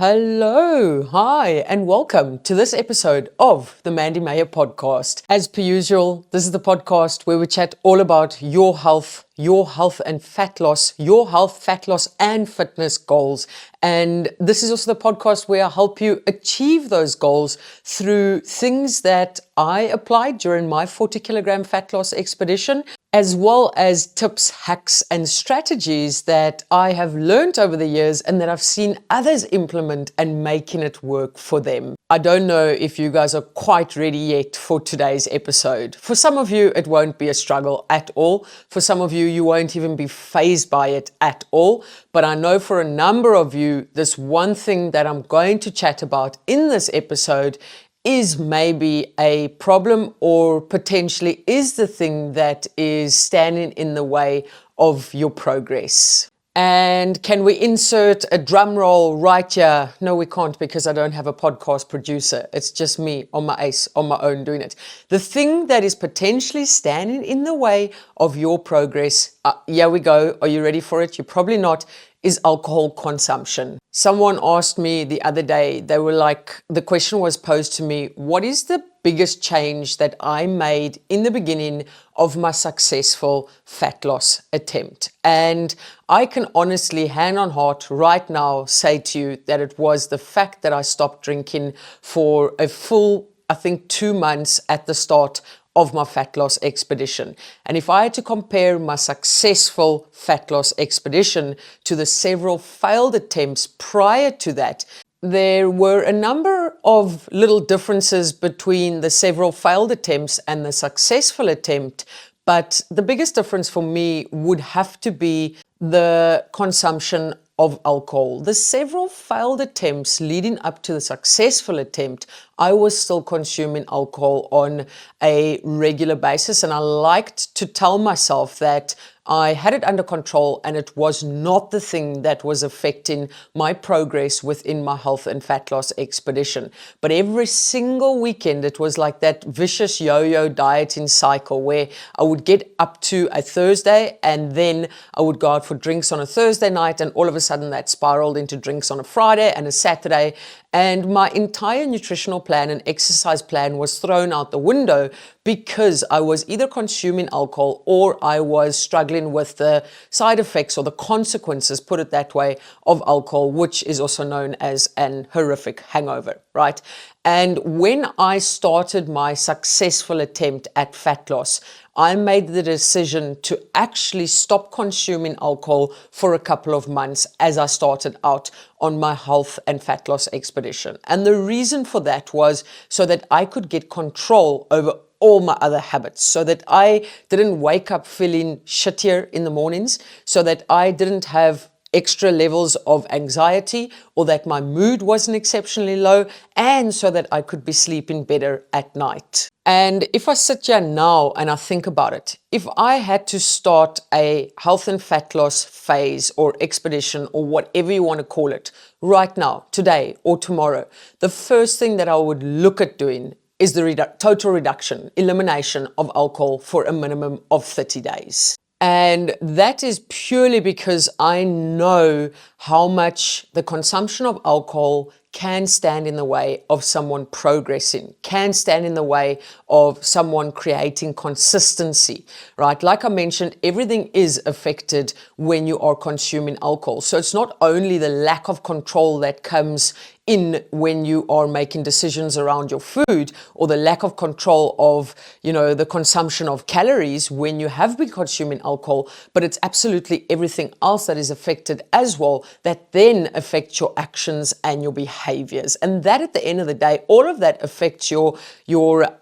Hello, hi, and welcome to this episode of the Mandy Meyer podcast. As per usual, this is the podcast where we chat all about your health and fat loss, and fitness goals. And this is also the podcast where I help you achieve those goals through things that I applied during my 40 kilogram fat loss expedition, as well as tips, hacks, and strategies that I have learned over the years and that I've seen others implement and making it work for them. I don't know if you guys are quite ready yet for today's episode. For some of you, it won't be a struggle at all. For some of you, you won't even be fazed by it at all. But I know for a number of you, this one thing that I'm going to chat about in this episode is maybe a problem, or potentially is the thing that is standing in the way of your progress. And can we insert a drum roll right here? No, we can't, because I don't have a podcast producer. It's just me on my own doing it. The thing that is potentially standing in the way of your progress, here we go. Are you ready for it? You're probably not. Is alcohol consumption. Someone asked me the other day, the question was posed to me, what is the biggest change that I made in the beginning of my successful fat loss attempt? And I can honestly, hand on heart, right now say to you that it was the fact that I stopped drinking for a full, 2 months at the start of my fat loss expedition. And if I had to compare my successful fat loss expedition to the several failed attempts prior to that, there were a number of little differences between the several failed attempts and the successful attempt. But the biggest difference for me would have to be the consumption of alcohol. The several failed attempts leading up to the successful attempt, I was still consuming alcohol on a regular basis, and I liked to tell myself that I had it under control and it was not the thing that was affecting my progress within my health and fat loss expedition. But every single weekend, it was like that vicious yo-yo dieting cycle where I would get up to a Thursday and then I would go out for drinks on a Thursday night, and all of a sudden that spiraled into drinks on a Friday and a Saturday. And my entire nutritional plan and exercise plan was thrown out the window because I was either consuming alcohol or I was struggling with the side effects or the consequences, put it that way, of alcohol, which is also known as an horrific hangover, right? And when I started my successful attempt at fat loss, I made the decision to actually stop consuming alcohol for a couple of months as I started out on my health and fat loss expedition. And the reason for that was so that I could get control over all my other habits, so that I didn't wake up feeling shittier in the mornings, so that I didn't have extra levels of anxiety, or that my mood wasn't exceptionally low, and so that I could be sleeping better at night. And if I sit here now and I think about it, if I had to start a health and fat loss phase or expedition or whatever you want to call it right now, today or tomorrow, the first thing that I would look at doing is the total reduction, elimination of alcohol for a minimum of 30 days. And that is purely because I know how much the consumption of alcohol can stand in the way of someone progressing, can stand in the way of someone creating consistency, right? Like I mentioned, everything is affected when you are consuming alcohol. So it's not only the lack of control that comes in when you are making decisions around your food, or the lack of control of, the consumption of calories when you have been consuming alcohol, but it's absolutely everything else that is affected as well, that then affects your actions and your behaviors. And that, at the end of the day, all of that affects your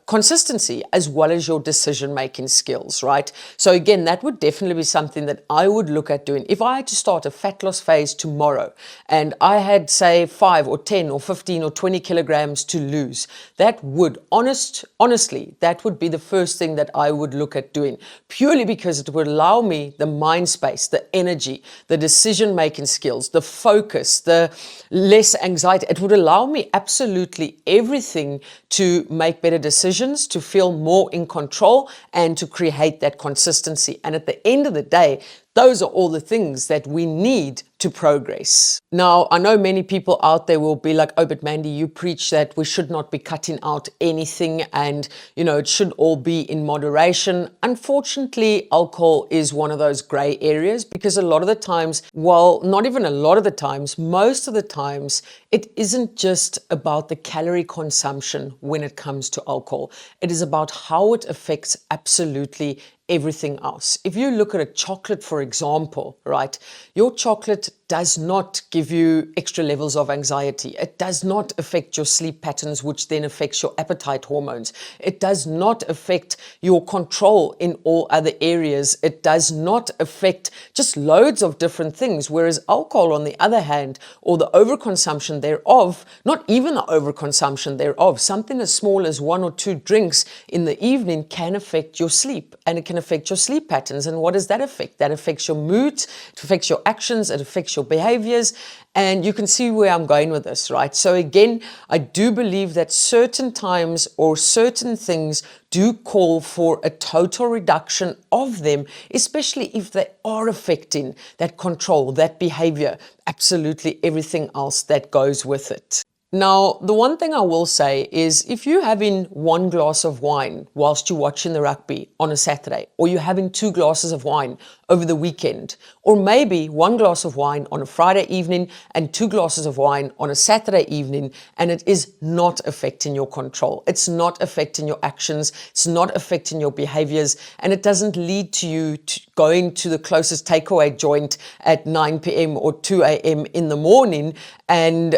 consistency as well as your decision-making skills, right? So again, that would definitely be something that I would look at doing. If I had to start a fat loss phase tomorrow and I had, say, 5 or 10 or 15 or 20 kilograms to lose, that would, honestly, that would be the first thing that I would look at doing, purely because it would allow me the mind space, the energy, the decision-making skills, the focus, the less anxiety. It would allow me absolutely everything to make better decisions, to feel more in control, and to create that consistency. And at the end of the day, Those are all the things that we need to progress. Now, I know many people out there will be like, oh, but Mandy, you preach that we should not be cutting out anything and, it should all be in moderation. Unfortunately, alcohol is one of those gray areas because a lot of the times, well, not even a lot of the times, most of the times, it isn't just about the calorie consumption when it comes to alcohol. It is about how it affects absolutely everything else. If you look at a chocolate, for example, right, your chocolate does not give you extra levels of anxiety. It does not affect your sleep patterns, which then affects your appetite hormones. It does not affect your control in all other areas. It does not affect just loads of different things. Whereas alcohol, on the other hand, or the overconsumption thereof, not even the overconsumption thereof, something as small as 1 or 2 drinks in the evening can affect your sleep, and it can affect your sleep patterns. And what does that affect? That affects your mood, it affects your actions, it affects your behaviors, and you can see where I'm going with this, right? So again, I do believe that certain times or certain things do call for a total reduction of them, especially if they are affecting that control, that behavior, absolutely everything else that goes with it. Now, the one thing I will say is if you're having 1 glass of wine whilst you're watching the rugby on a Saturday, or you're having 2 glasses of wine over the weekend, or maybe 1 glass of wine on a Friday evening and 2 glasses of wine on a Saturday evening, and it is not affecting your control, it's not affecting your actions, it's not affecting your behaviors, and it doesn't lead to you going to the closest takeaway joint at 9 p.m. or 2 a.m. in the morning and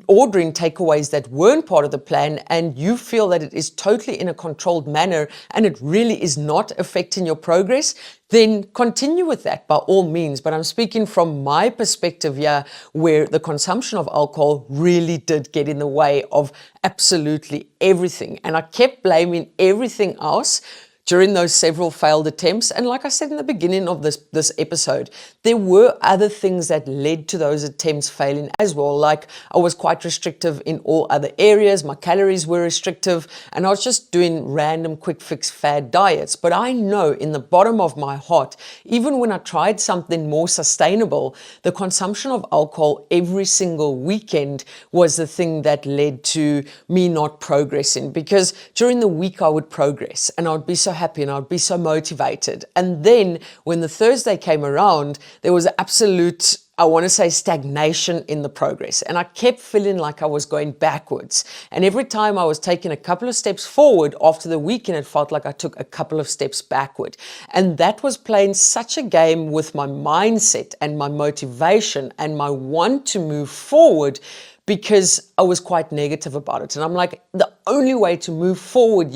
ordering takeaways that weren't part of the plan, and you feel that it is totally in a controlled manner and it really is not affecting your progress, then continue with that by all means. But I'm speaking from my perspective here, where the consumption of alcohol really did get in the way of absolutely everything. And I kept blaming everything else during those several failed attempts. And like I said in the beginning of this episode, there were other things that led to those attempts failing as well. Like I was quite restrictive in all other areas. My calories were restrictive and I was just doing random quick fix fad diets. But I know in the bottom of my heart, even when I tried something more sustainable, the consumption of alcohol every single weekend was the thing that led to me not progressing, because during the week I would progress and I would be so happy and I would be so motivated. And then when the Thursday came around, there was absolute, I want to say, stagnation in the progress. And I kept feeling like I was going backwards. And every time I was taking a couple of steps forward after the weekend, it felt like I took a couple of steps backward. And that was playing such a game with my mindset and my motivation and my want to move forward, because I was quite negative about it. And I'm like, the only way to move forward,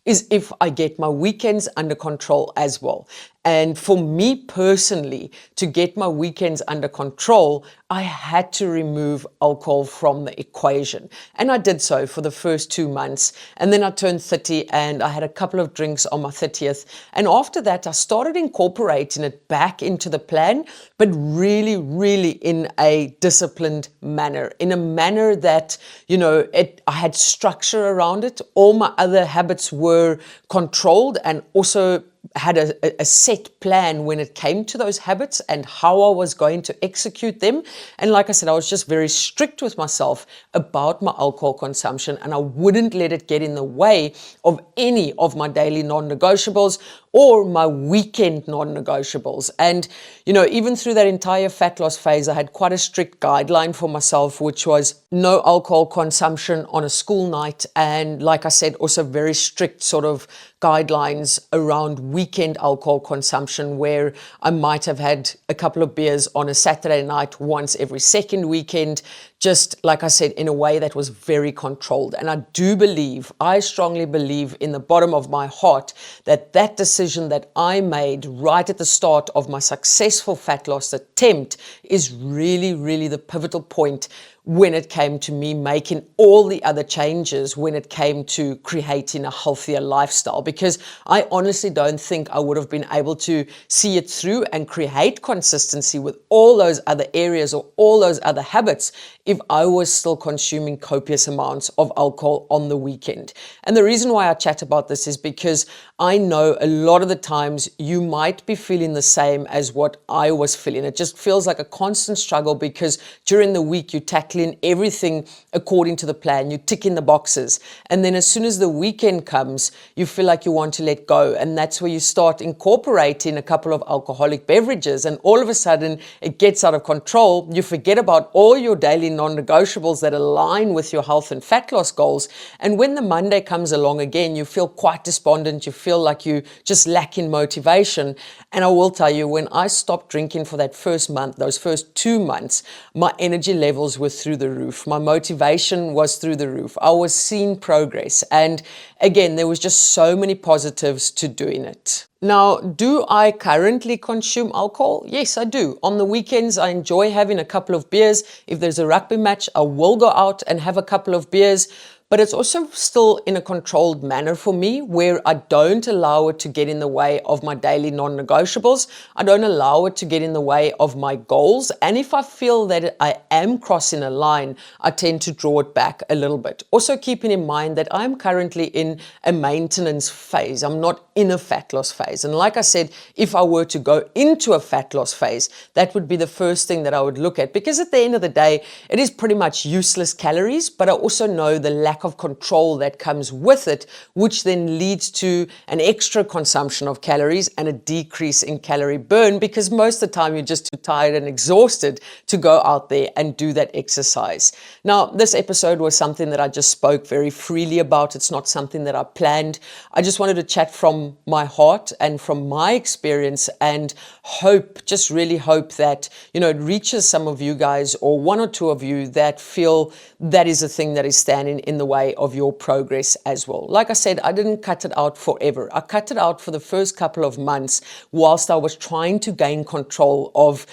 is if I get my weekends under control as well. And for me personally, to get my weekends under control, I had to remove alcohol from the equation. And I did so for the first 2 months. And then I turned 30 and I had a couple of drinks on my 30th. And after that, I started incorporating it back into the plan, but really, really in a disciplined manner, in a manner that, I had structure around it. All my other habits were controlled and also had a set plan when it came to those habits and how I was going to execute them. And like I said, I was just very strict with myself about my alcohol consumption, and I wouldn't let it get in the way of any of my daily non-negotiables or my weekend non-negotiables. And, even through that entire fat loss phase, I had quite a strict guideline for myself, which was no alcohol consumption on a school night. And like I said, also very strict sort of guidelines around weekend alcohol consumption, where I might have had a couple of beers on a Saturday night once every second weekend, just like I said, in a way that was very controlled. And I strongly believe in the bottom of my heart that that decision that I made right at the start of my successful fat loss attempt is really, really the pivotal point when it came to me making all the other changes when it came to creating a healthier lifestyle, because I honestly don't think I would have been able to see it through and create consistency with all those other areas or all those other habits if I was still consuming copious amounts of alcohol on the weekend. And the reason why I chat about this is because I know a lot of the times you might be feeling the same as what I was feeling. It just feels like a constant struggle because during the week you're tackling everything according to the plan, you're ticking the boxes. And then as soon as the weekend comes, you feel like you want to let go. And that's where you start incorporating a couple of alcoholic beverages. And all of a sudden it gets out of control. You forget about all your daily non-negotiables that align with your health and fat loss goals. And when the Monday comes along again, you feel quite despondent. You feel like you just lack in motivation. And I will tell you, when I stopped drinking for that first month, those first 2 months, my energy levels were through the roof. My motivation was through the roof. I was seeing progress. And again, there was just so many positives to doing it. Now, do I currently consume alcohol? Yes, I do. On the weekends, I enjoy having a couple of beers. If there's a rugby match, I will go out and have a couple of beers. But it's also still in a controlled manner for me, where I don't allow it to get in the way of my daily non-negotiables. I don't allow it to get in the way of my goals. And if I feel that I am crossing a line, I tend to draw it back a little bit. Also keeping in mind that I'm currently in a maintenance phase. I'm not in a fat loss phase. And like I said, if I were to go into a fat loss phase, that would be the first thing that I would look at, because at the end of the day, it is pretty much useless calories, but I also know the lack of control that comes with it, which then leads to an extra consumption of calories and a decrease in calorie burn, because most of the time you're just too tired and exhausted to go out there and do that exercise. Now, this episode was something that I just spoke very freely about. It's not something that I planned. I just wanted to chat from my heart and from my experience, and hope, just really hope that, it reaches some of you guys, or one or two of you that feel that is a thing that is standing in the way of your progress as well. Like I said, I didn't cut it out forever. I cut it out for the first couple of months whilst I was trying to gain control of,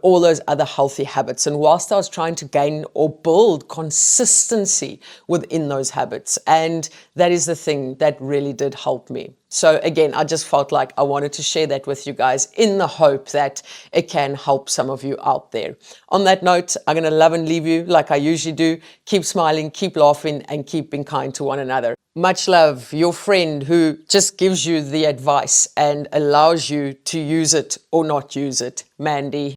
all those other healthy habits, and whilst I was trying to gain or build consistency within those habits. And that is the thing that really did help me. So again, I just felt like I wanted to share that with you guys in the hope that it can help some of you out there. On that note, I'm going to love and leave you like I usually do. Keep smiling, keep laughing, and keep being kind to one another. Much love, your friend who just gives you the advice and allows you to use it or not use it, Mandy.